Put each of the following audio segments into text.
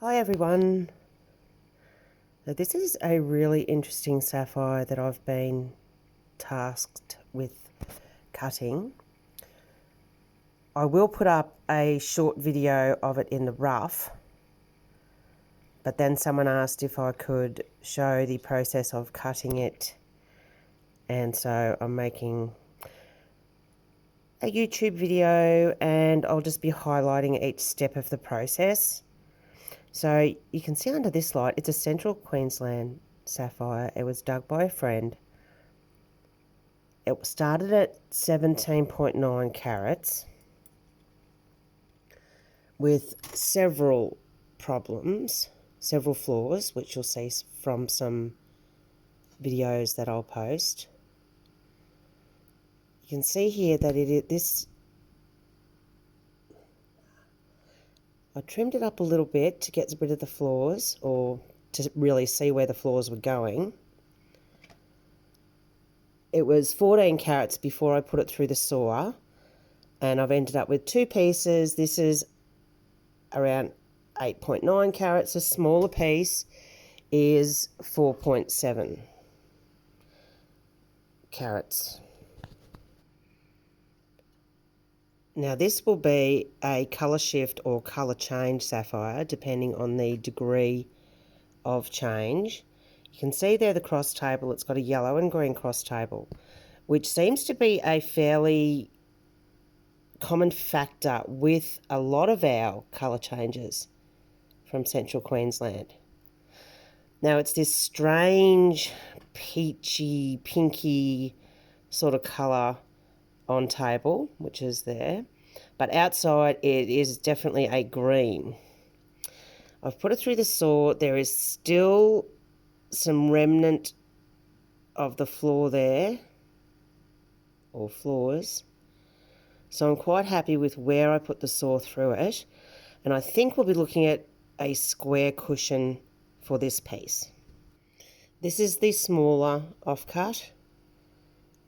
Hi everyone. So this is a really interesting sapphire that I've been tasked with cutting. I will put up a short video of it in the rough, but then someone asked if I could show the process of cutting it, and so I'm making a YouTube video and I'll just be highlighting each step of the process. So you can see under this light, it's a Central Queensland sapphire. It was dug by a friend. It started at 17.9 carats with several problems, several flaws, which you'll see from some videos that I'll post. You can see here that I trimmed it up a little bit to get rid of the flaws, or to really see where the flaws were going. It was 14 carats before I put it through the saw, and I've ended up with two pieces. This is around 8.9 carats. A smaller piece is 4.7 carats. Now this will be a colour shift or colour change sapphire depending on the degree of change. You can see there the cross table, it's got a yellow and green cross table, which seems to be a fairly common factor with a lot of our colour changes from Central Queensland. Now it's this strange peachy, pinky sort of colour on table, which is there, but outside it is definitely a green. I've put it through the saw. There is still some remnant of the floor there, or floors, so I'm quite happy with where I put the saw through it, and I think we'll be looking at a square cushion for this piece. This is the smaller offcut,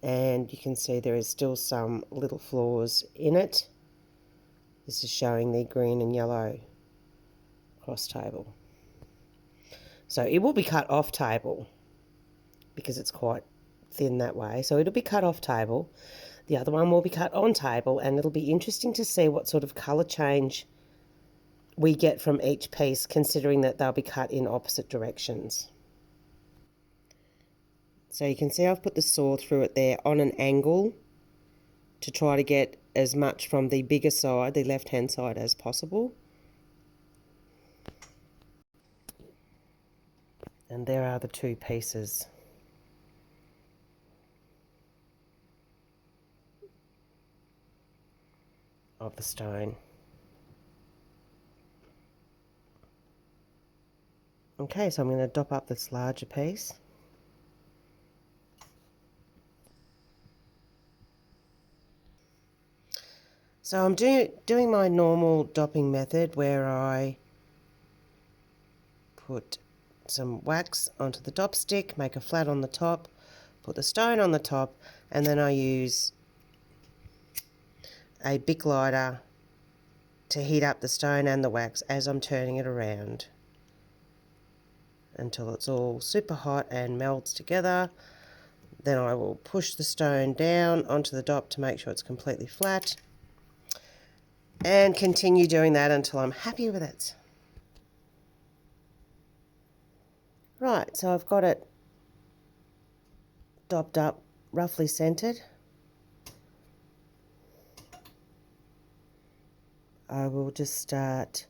and you can see there is still some little flaws in it. This is showing the green and yellow cross table. So it will be cut off table because it's quite thin that way. So it'll be cut off table. The other one will be cut on table, and it'll be interesting to see what sort of colour change we get from each piece, considering that they'll be cut in opposite directions. So you can see I've put the saw through it there on an angle to try to get as much from the bigger side, the left-hand side, as possible. And there are the two pieces. Of the stone. Okay, so I'm going to dop up this larger piece. So I'm doing my normal dopping method where I put some wax onto the dop stick, make a flat on the top, put the stone on the top, and then I use a Bic lighter to heat up the stone and the wax as I'm turning it around until it's all super hot and melts together. Then I will push the stone down onto the dop to make sure it's completely flat, and continue doing that until I'm happy with it. Right, so I've got it dopped up, roughly centered. I will just start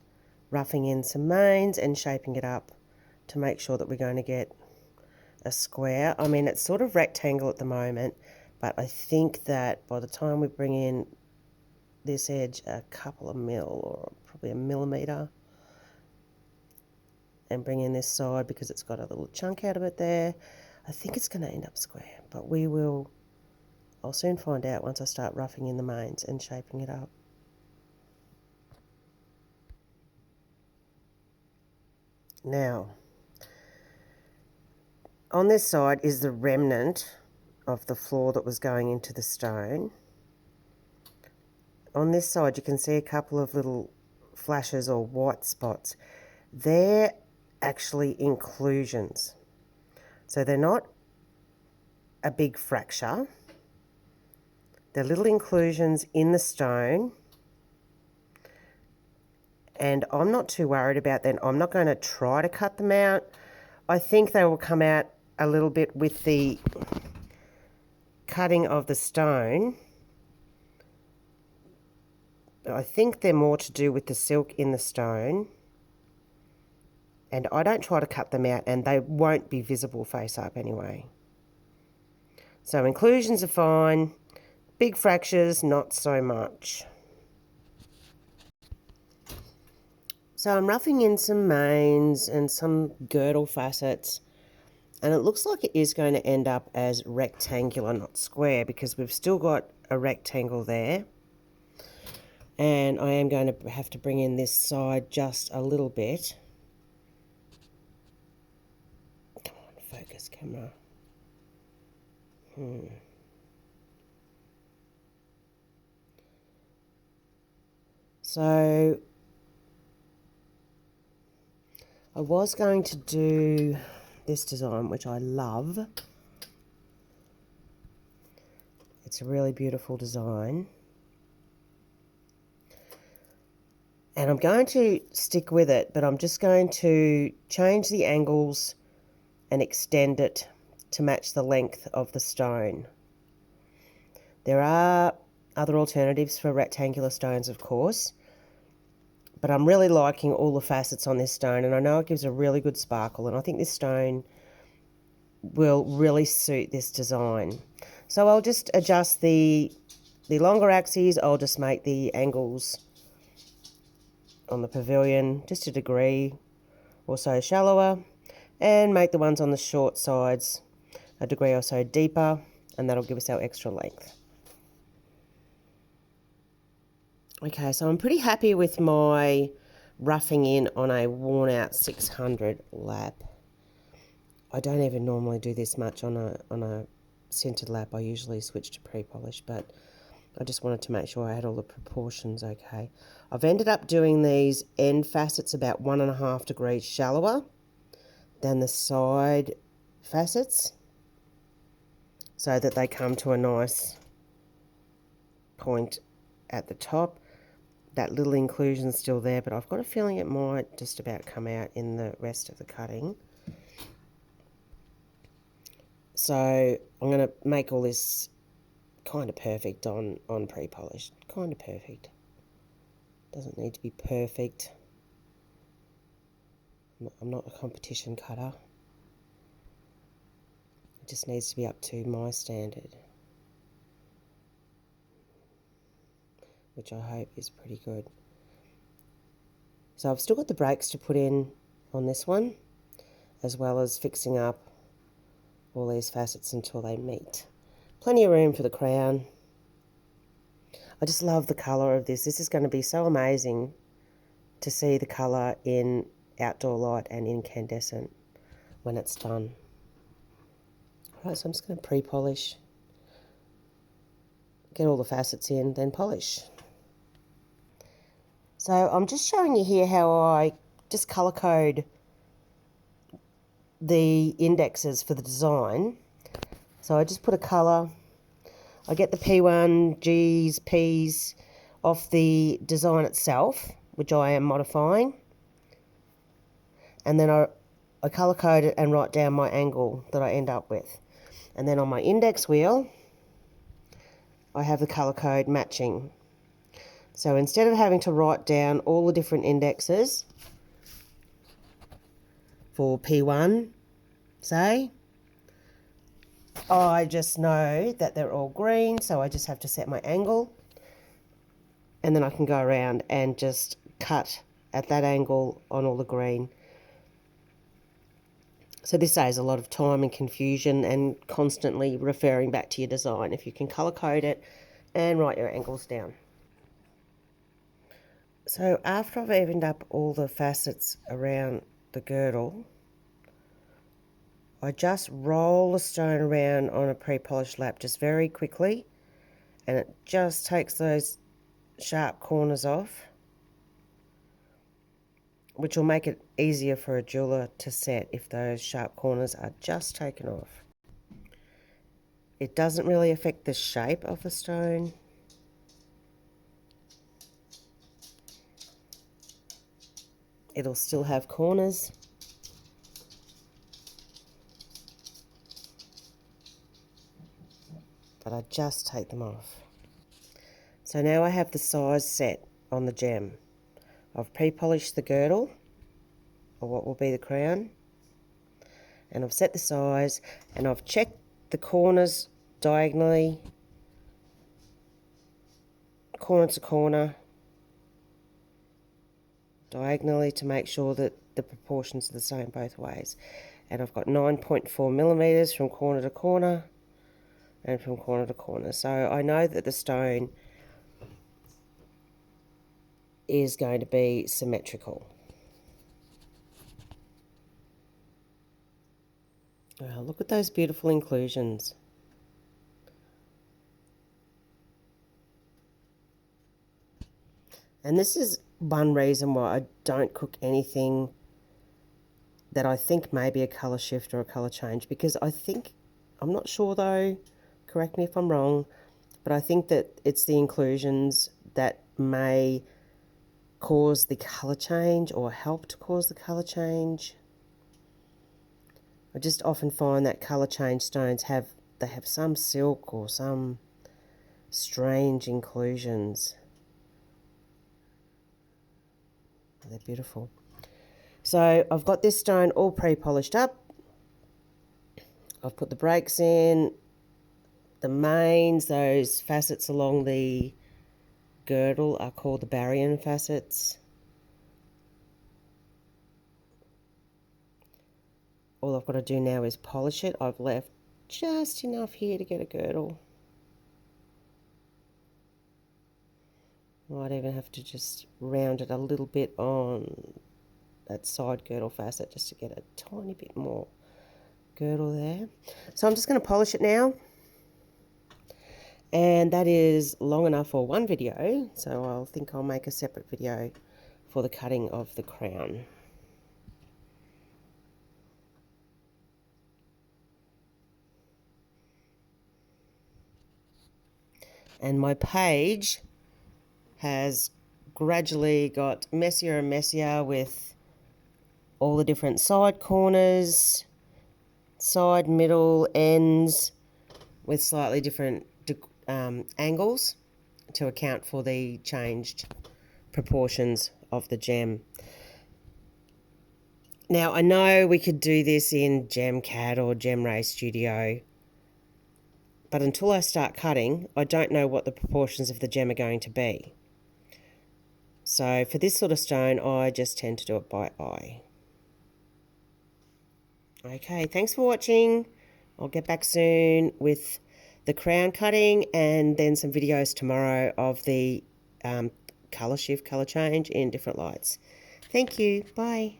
roughing in some mains and shaping it up to make sure that we're going to get a square. I mean, it's sort of rectangle at the moment, but I think that by the time we bring in this edge a couple of mil, or probably a millimetre, and bring in this side because it's got a little chunk out of it there, I think it's going to end up square, but I'll soon find out once I start roughing in the mains and shaping it up. Now, on this side is the remnant of the floor that was going into the stone. On this side you can see a couple of little flashes or white spots. they're actually inclusions. So they're not a big fracture. They're little inclusions in the stone. And I'm not too worried about them. I'm not going to try to cut them out. I think they will come out a little bit with the cutting of the stone. I think they're more to do with the silk in the stone. And I don't try to cut them out, and they won't be visible face up anyway. So inclusions are fine. Big fractures, not so much. So I'm roughing in some mains and some girdle facets, and it looks like it is going to end up as rectangular, not square, because we've still got a rectangle there. And I am going to have to bring in this side just a little bit. Come on, focus camera. So I was going to do this design, which I love. It's a really beautiful design. And I'm going to stick with it, but I'm just going to change the angles and extend it to match the length of the stone. There are other alternatives for rectangular stones, of course, but I'm really liking all the facets on this stone, and I know it gives a really good sparkle, and I think this stone will really suit this design. So I'll just adjust the longer axes. I'll just make the angles on the pavilion just a degree or so shallower, and make the ones on the short sides a degree or so deeper, and that'll give us our extra length. Okay, so I'm pretty happy with my roughing in on a worn out 600 lap. I don't even normally do this much on a centered lap. I usually switch to pre-polish, but I just wanted to make sure I had all the proportions okay. I've ended up doing these end facets about 1.5 degrees shallower than the side facets, so that they come to a nice point at the top. That little inclusion's still there, but I've got a feeling it might just about come out in the rest of the cutting. So I'm going to make all this kind of perfect on pre-polished. Kind of perfect. Doesn't need to be perfect. I'm not a competition cutter. It just needs to be up to my standard, which I hope is pretty good. So I've still got the breaks to put in on this one, as well as fixing up all these facets until they meet. Plenty of room for the crown. I just love the colour of this. This is going to be so amazing to see the colour in outdoor light and incandescent when it's done. Alright, so I'm just going to pre-polish, get all the facets in, then polish. So I'm just showing you here how I just colour code the indexes for the design. So I just put a colour. I get the P1, G's, P's off the design itself, which I am modifying. And then I colour code it and write down my angle that I end up with. And then on my index wheel, I have the colour code matching. So instead of having to write down all the different indexes for P1, say, I just know that they're all green, so I just have to set my angle, and then I can go around and just cut at that angle on all the green. So this saves a lot of time and confusion and constantly referring back to your design if you can colour code it and write your angles down. So after I've evened up all the facets around the girdle, I just roll the stone around on a pre-polished lap just very quickly, and it just takes those sharp corners off which will make it easier for a jeweler to set if those sharp corners are just taken off. It doesn't really affect the shape of the stone. It'll still have corners. But I just take them off. So now I have the size set on the gem. I've pre-polished the girdle, or what will be the crown, and I've set the size, and I've checked the corners diagonally, corner to corner, diagonally, to make sure that the proportions are the same both ways. And I've got 9.4 millimeters from corner to corner and from corner to corner. So I know that the stone is going to be symmetrical. Oh, look at those beautiful inclusions. And this is one reason why I don't cook anything that I think may be a colour shift or a colour change, because I think, I'm not sure though, correct me if I'm wrong, but I think that it's the inclusions that may cause the colour change or help to cause the colour change. I just often find that colour change stones have some silk or some strange inclusions. They're beautiful. So I've got this stone all pre-polished up. I've put the breaks in, the mains, those facets along the girdle are called the baryon facets. All I've got to do now is polish it. I've left just enough here to get a girdle. Might even have to just round it a little bit on that side girdle facet just to get a tiny bit more girdle there. So I'm just going to polish it now. And that is long enough for one video, so I think I'll make a separate video for the cutting of the crown. And my page has gradually got messier and messier with all the different side corners, side, middle, ends, with slightly different angles to account for the changed proportions of the gem. Now, I know we could do this in GemCAD or GemRay Studio, but until I start cutting, I don't know what the proportions of the gem are going to be. So for this sort of stone, I just tend to do it by eye. Okay, thanks for watching. I'll get back soon with the crown cutting and then some videos tomorrow of the colour shift, colour change in different lights. Thank you. Bye.